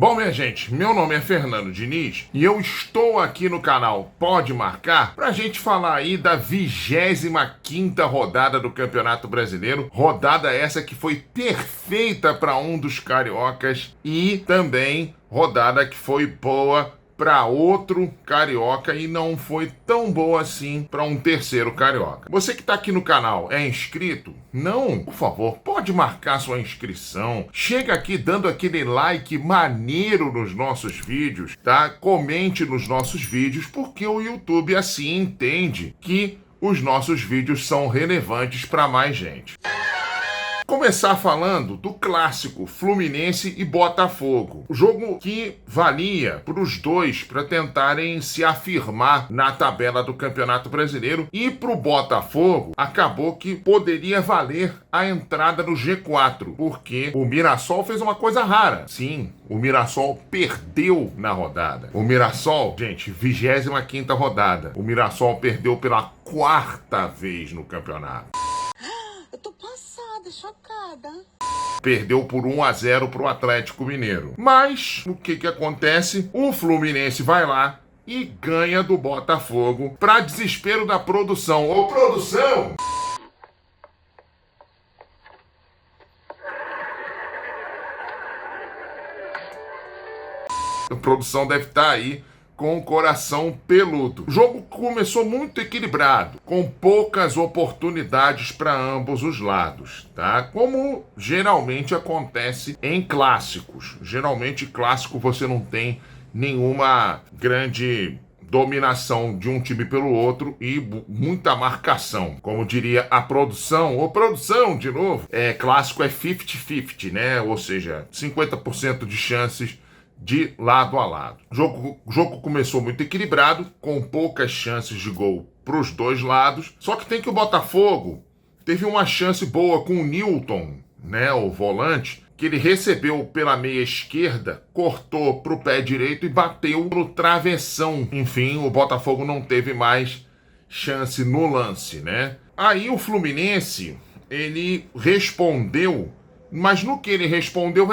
Bom, minha gente, meu nome é Fernando Diniz e eu estou aqui no canal Pode Marcar pra gente falar aí da 25ª rodada do Campeonato Brasileiro, rodada essa que foi perfeita para um dos cariocas e também rodada que foi boa para outro carioca e não foi tão boa assim para um terceiro carioca. Você que está aqui no canal é inscrito? Não? Por favor, pode marcar sua inscrição. Chega aqui dando aquele like maneiro nos nossos vídeos, tá? Comente nos nossos vídeos, porque o YouTube assim entende que os nossos vídeos são relevantes para mais gente. Começar falando do clássico Fluminense e Botafogo. O jogo que valia para os dois para tentarem se afirmar na tabela do Campeonato Brasileiro, e para o Botafogo acabou que poderia valer a entrada no G4, porque o Mirassol fez uma coisa rara. Sim, o Mirassol perdeu na rodada. O Mirassol, gente, 25ª rodada. O Mirassol perdeu pela 4ª vez no campeonato. Chocada. Perdeu por 1-0 para o Atlético Mineiro. Mas o que acontece? O Fluminense vai lá e ganha do Botafogo, para desespero da produção. Ô, produção! A produção deve estar aí com o coração peludo. O jogo começou muito equilibrado, com poucas oportunidades para ambos os lados, tá? Como geralmente acontece em clássicos. Geralmente, clássico você não tem nenhuma grande dominação de um time pelo outro e muita marcação. Como diria a produção, ou produção de novo, clássico é 50-50, né? Ou seja, 50% de chances de lado a lado. O jogo começou muito equilibrado, com poucas chances de gol para os dois lados. Só que tem que o Botafogo teve uma chance boa com o Newton, né, o volante, que ele recebeu pela meia esquerda, cortou para o pé direito e bateu no travessão. Enfim, o Botafogo não teve mais chance no lance, né? Aí o Fluminense, ele respondeu. Mas no que ele respondeu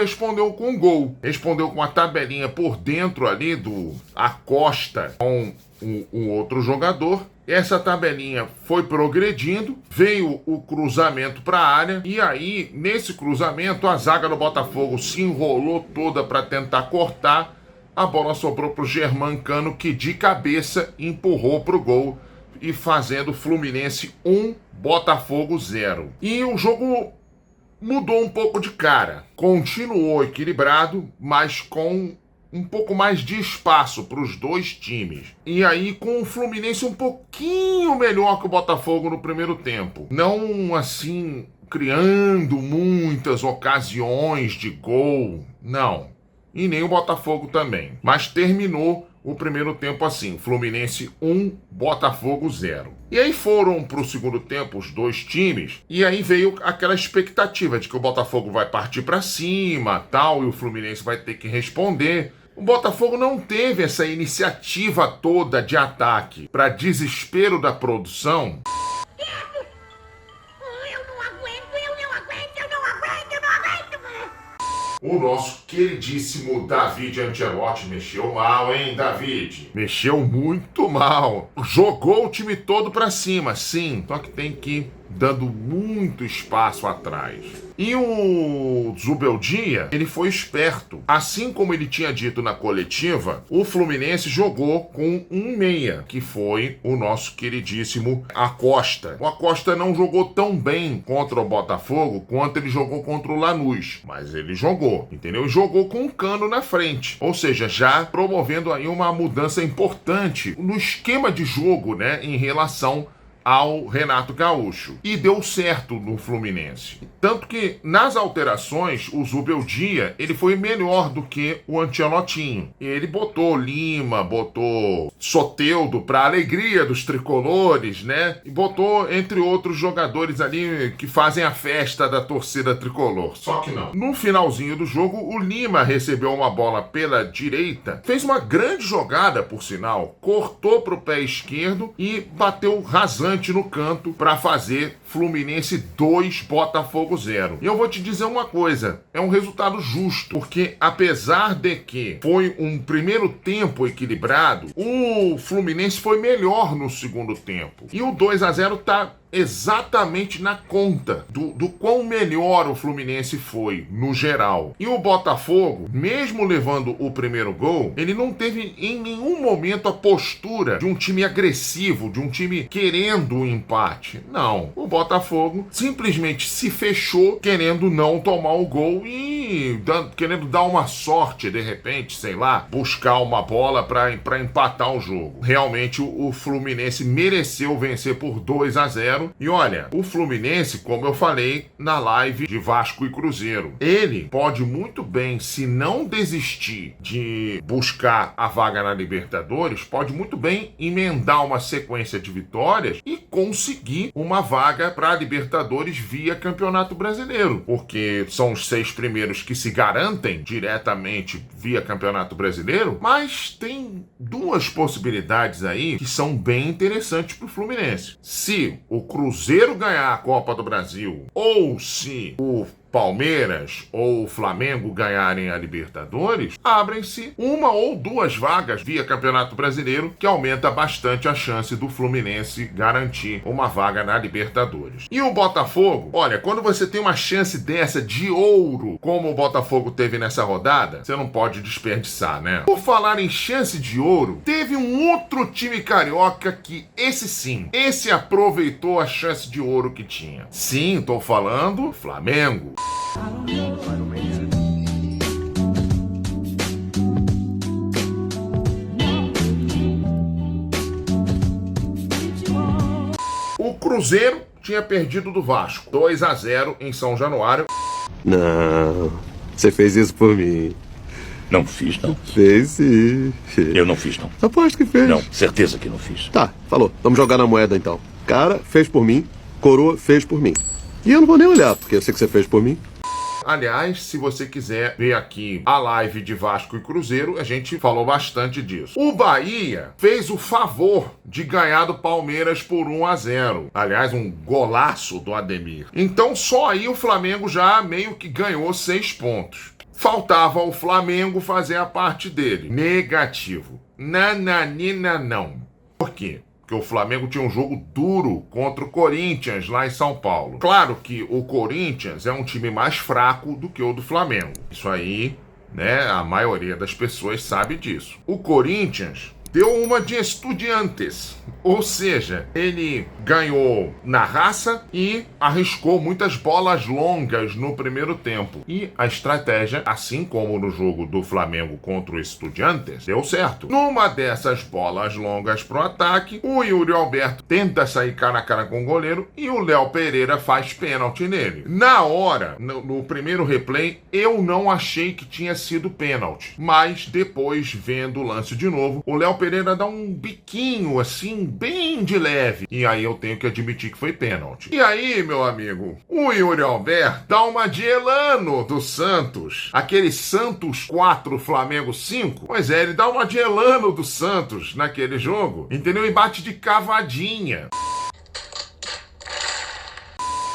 com gol. Respondeu com a tabelinha por dentro ali do Acosta com um outro jogador. Essa tabelinha foi progredindo, veio o cruzamento para a área, e aí, nesse cruzamento, a zaga do Botafogo se enrolou toda para tentar cortar. A bola sobrou para o Germancano, que de cabeça empurrou para o gol, e fazendo Fluminense 1, Botafogo 0. E o jogo mudou um pouco de cara. Continuou equilibrado, mas com um pouco mais de espaço para os dois times. E aí com o Fluminense um pouquinho melhor que o Botafogo no primeiro tempo. Não assim criando muitas ocasiões de gol, não. E nem o Botafogo também. Mas terminou o primeiro tempo assim, Fluminense 1, Botafogo 0. E aí foram para o segundo tempo os dois times, e aí veio aquela expectativa de que o Botafogo vai partir para cima, tal, e o Fluminense vai ter que responder. O Botafogo não teve essa iniciativa toda de ataque, para desespero da produção. O nosso queridíssimo David Ancelotti mexeu mal, hein, David? Mexeu muito mal. Jogou o time todo pra cima, sim. Só que tem que ir dando muito espaço atrás. E o Zubeldia, ele foi esperto. Assim como ele tinha dito na coletiva, o Fluminense jogou com um meia, que foi o nosso queridíssimo Acosta. O Acosta não jogou tão bem contra o Botafogo quanto ele jogou contra o Lanús, mas ele jogou, entendeu? E jogou com um Cano na frente, ou seja, já promovendo aí uma mudança importante no esquema de jogo, né, em relação ao Renato Gaúcho. E deu certo no Fluminense. Tanto que nas alterações, o Zubeldia, ele foi melhor do que o Ancelottinho. Ele botou Lima, botou Soteldo para alegria dos tricolores, né? E botou, entre outros jogadores ali que fazem a festa da torcida tricolor. Só que não. No finalzinho do jogo, o Lima recebeu uma bola pela direita, fez uma grande jogada, por sinal, cortou para o pé esquerdo e bateu rasante rasante no canto para fazer Fluminense 2, Botafogo 0. E eu vou te dizer uma coisa, é um resultado justo, porque apesar de que foi um primeiro tempo equilibrado, o Fluminense foi melhor no segundo tempo. E o 2-0 tá exatamente na conta do quão melhor o Fluminense foi, no geral. E o Botafogo, mesmo levando o primeiro gol, ele não teve em nenhum momento a postura de um time agressivo, de um time querendo o empate. Não. O Botafogo simplesmente se fechou, querendo não tomar o gol e querendo dar uma sorte, de repente, sei lá, buscar uma bola para empatar o jogo. Realmente, o Fluminense mereceu vencer por 2-0. E olha, o Fluminense, como eu falei na live de Vasco e Cruzeiro, ele pode muito bem, se não desistir de buscar a vaga na Libertadores, pode muito bem emendar uma sequência de vitórias e conseguir uma vaga para a Libertadores via Campeonato Brasileiro, porque são os 6 primeiros que se garantem diretamente via Campeonato Brasileiro, mas tem 2 possibilidades aí que são bem interessantes para o Fluminense. Se o Cruzeiro ganhar a Copa do Brasil, ou se o Palmeiras ou o Flamengo ganharem a Libertadores, abrem-se 1 ou 2 vagas via Campeonato Brasileiro, que aumenta bastante a chance do Fluminense garantir uma vaga na Libertadores. E o Botafogo, olha, quando você tem uma chance dessa de ouro, como o Botafogo teve nessa rodada, você não pode desperdiçar, né? Por falar em chance de ouro, teve um outro time carioca que esse aproveitou a chance de ouro que tinha. Sim, tô falando Flamengo. O Cruzeiro tinha perdido do Vasco 2-0 em São Januário. Não, você fez isso por mim. Não fiz, não. Fez sim. Eu não fiz, não. Aposto que fez. Não, certeza que não fiz. Tá, falou. Vamos jogar na moeda então. Cara, fez por mim. Coroa fez por mim. E eu não vou nem olhar, porque eu sei que você fez por mim. Aliás, se você quiser ver aqui a live de Vasco e Cruzeiro, a gente falou bastante disso. O Bahia fez o favor de ganhar do Palmeiras por 1-0. Aliás, um golaço do Ademir. Então, só aí o Flamengo já meio que ganhou 6 pontos. Faltava o Flamengo fazer a parte dele. Negativo. Nananina não. Por quê? Porque o Flamengo tinha um jogo duro contra o Corinthians lá em São Paulo. Claro que o Corinthians é um time mais fraco do que o do Flamengo. Isso aí, né, a maioria das pessoas sabe disso. O Corinthians deu uma de Estudiantes, ou seja, ele ganhou na raça e arriscou muitas bolas longas no primeiro tempo. E a estratégia, assim como no jogo do Flamengo contra o Estudiantes, deu certo. Numa dessas bolas longas pro ataque, o Yuri Alberto tenta sair cara a cara com o goleiro e o Léo Pereira faz pênalti nele. Na hora, no primeiro replay, eu não achei que tinha sido pênalti, mas depois, vendo o lance de novo, o Léo Pereira dá um biquinho assim, bem de leve. E aí eu tenho que admitir que foi pênalti. E aí, meu amigo, o Yuri Alberto dá uma de Elano do Santos. Aquele Santos 4, Flamengo 5. Pois é, ele dá uma de Elano do Santos naquele jogo. Entendeu? E bate de cavadinha.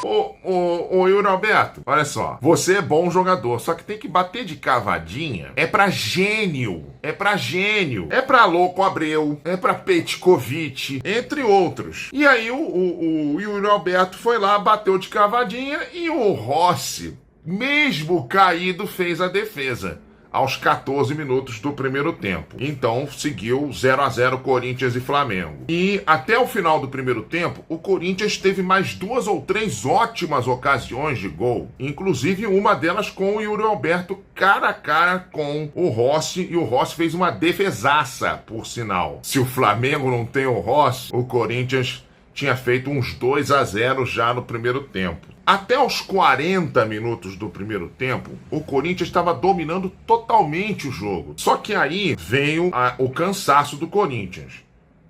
Ô Yuri Alberto, olha só, você é bom jogador, só que tem que bater de cavadinha. É pra gênio, é pra Louco Abreu, é pra Petkovic, entre outros. E aí o Yuri Alberto foi lá, bateu de cavadinha e o Rossi, mesmo caído, fez a defesa aos 14 minutos do primeiro tempo. Então, seguiu 0-0 Corinthians e Flamengo. E até o final do primeiro tempo, o Corinthians teve mais 2 ou 3 ótimas ocasiões de gol. Inclusive, uma delas com o Yuri Alberto cara a cara com o Rossi. E o Rossi fez uma defesaça, por sinal. Se o Flamengo não tem o Rossi, o Corinthians tinha feito uns 2-0 já no primeiro tempo. Até os 40 minutos do primeiro tempo, o Corinthians estava dominando totalmente o jogo. Só que aí veio o cansaço do Corinthians.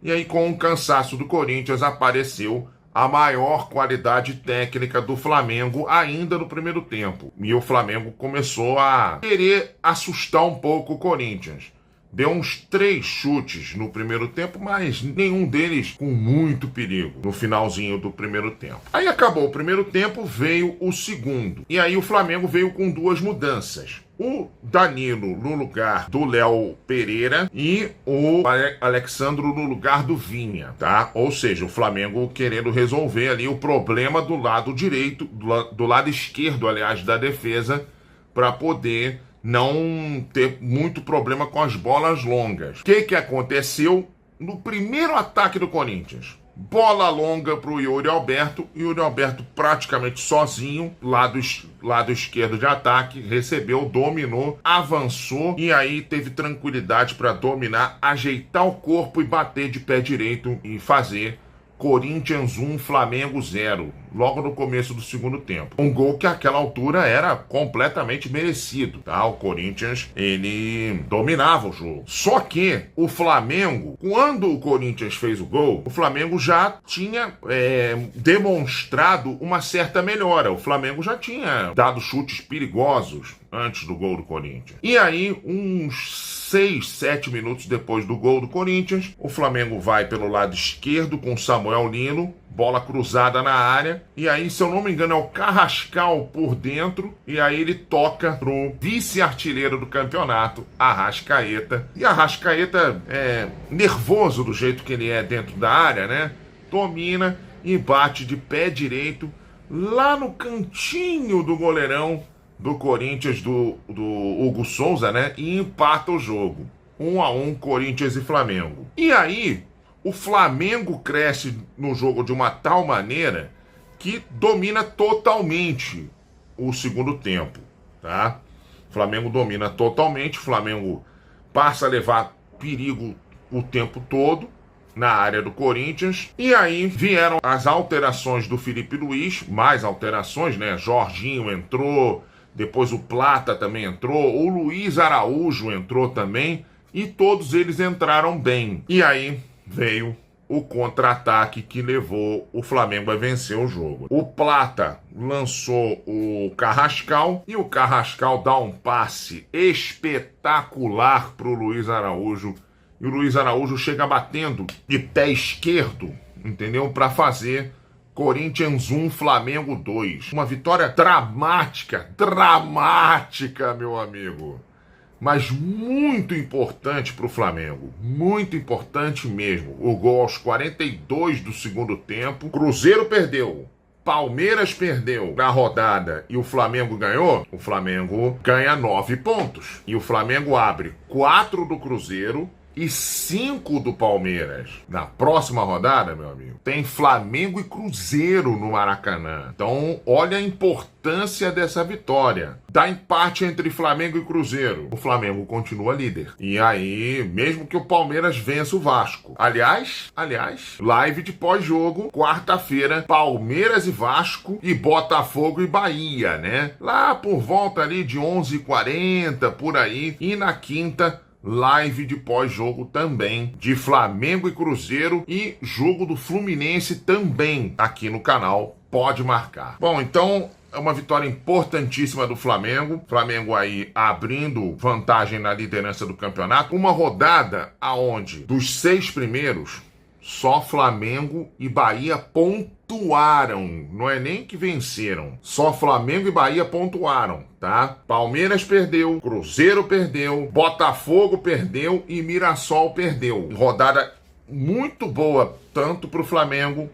E aí, com o cansaço do Corinthians, apareceu a maior qualidade técnica do Flamengo ainda no primeiro tempo. E o Flamengo começou a querer assustar um pouco o Corinthians. deu uns 3 chutes no primeiro tempo, mas nenhum deles com muito perigo no finalzinho do primeiro tempo. Aí acabou o primeiro tempo, veio o segundo. E aí o Flamengo veio com 2 mudanças. O Danilo no lugar do Léo Pereira e o Alexandro no lugar do Vinha, tá? Ou seja, o Flamengo querendo resolver ali o problema do lado direito, do lado esquerdo, aliás, da defesa, para poder não ter muito problema com as bolas longas. O que aconteceu no primeiro ataque do Corinthians? Bola longa para o Yuri Alberto praticamente sozinho, lado esquerdo de ataque, recebeu, dominou, avançou e aí teve tranquilidade para dominar, ajeitar o corpo e bater de pé direito e fazer Corinthians 1, Flamengo 0, logo no começo do segundo tempo. Um gol que àquela altura era completamente merecido, tá? O Corinthians, ele dominava o jogo. Só que o Flamengo, quando o Corinthians fez o gol, o Flamengo já tinha demonstrado uma certa melhora. O Flamengo já tinha dado chutes perigosos antes do gol do Corinthians. E aí, uns 6, 7 minutos depois do gol do Corinthians, o Flamengo vai pelo lado esquerdo com Samuel Lino, bola cruzada na área, e aí, se eu não me engano, é o Carrascal por dentro, e aí ele toca pro vice-artilheiro do campeonato, Arrascaeta. E Arrascaeta, nervoso do jeito que ele é dentro da área, né? Domina e bate de pé direito lá no cantinho do goleirão do Corinthians, do Hugo Souza, né? E empata o jogo. 1-1, Corinthians e Flamengo. E aí, o Flamengo cresce no jogo de uma tal maneira que domina totalmente o segundo tempo, tá? O Flamengo domina totalmente, o Flamengo passa a levar perigo o tempo todo na área do Corinthians. E aí vieram as alterações do Felipe Luiz, mais alterações, né? Jorginho entrou, depois o Plata também entrou, o Luiz Araújo entrou também, e todos eles entraram bem. E aí veio o contra-ataque que levou o Flamengo a vencer o jogo. O Plata lançou o Carrascal, e o Carrascal dá um passe espetacular para o Luiz Araújo, e o Luiz Araújo chega batendo de pé esquerdo, entendeu? Para fazer Corinthians 1, Flamengo 2. Uma vitória dramática, meu amigo. Mas muito importante para o Flamengo. Muito importante mesmo. O gol aos 42 do segundo tempo. Cruzeiro perdeu. Palmeiras perdeu na rodada e o Flamengo ganhou. O Flamengo ganha 9 pontos. E o Flamengo abre 4 do Cruzeiro e 5 do Palmeiras. Na próxima rodada, meu amigo, tem Flamengo e Cruzeiro no Maracanã. Então, olha a importância dessa vitória. Dá empate entre Flamengo e Cruzeiro. O Flamengo continua líder. E aí, mesmo que o Palmeiras vença o Vasco. Aliás, live de pós-jogo, quarta-feira, Palmeiras e Vasco e Botafogo e Bahia, né? Lá por volta ali de 11h40, por aí. E na quinta, live de pós-jogo também, de Flamengo e Cruzeiro, e jogo do Fluminense também aqui no canal, pode marcar. Bom, então é uma vitória importantíssima do Flamengo. Flamengo aí abrindo vantagem na liderança do campeonato. Uma rodada aonde dos 6 primeiros, só Flamengo e Bahia pontuaram. Não é nem que venceram. Só Flamengo e Bahia pontuaram, tá? Palmeiras perdeu, Cruzeiro perdeu, Botafogo perdeu e Mirassol perdeu. Rodada muito boa, tanto para o Flamengo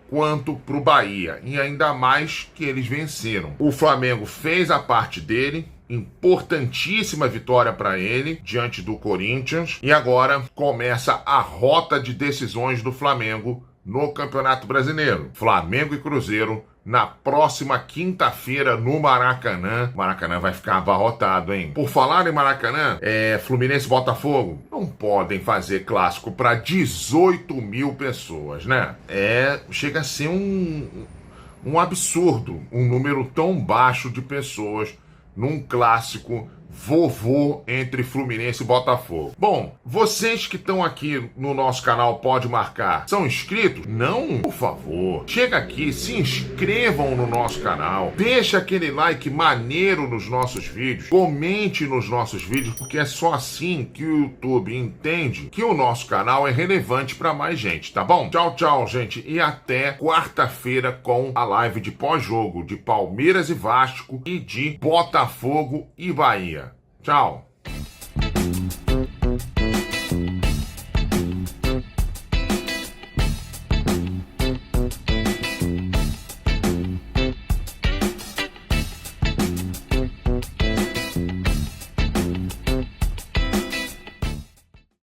quanto para o Bahia. E ainda mais que eles venceram. O Flamengo fez a parte dele. Importantíssima vitória para ele diante do Corinthians, e agora começa a rota de decisões do Flamengo no Campeonato Brasileiro. Flamengo e Cruzeiro na próxima quinta-feira no Maracanã. O Maracanã vai ficar abarrotado, hein? Por falar em Maracanã, Fluminense e Botafogo não podem fazer clássico para 18 mil pessoas, né? Chega a ser um absurdo um número tão baixo de pessoas num clássico vovô entre Fluminense e Botafogo. Bom, vocês que estão aqui no nosso canal Pode Marcar, são inscritos? Não? Por favor, chega aqui, se inscrevam no nosso canal, deixa aquele like maneiro nos nossos vídeos, comente nos nossos vídeos, porque é só assim que o YouTube entende que o nosso canal é relevante para mais gente, tá bom? Tchau, tchau, gente, e até quarta-feira com a live de pós-jogo de Palmeiras e Vasco e de Botafogo e Bahia. Tchau.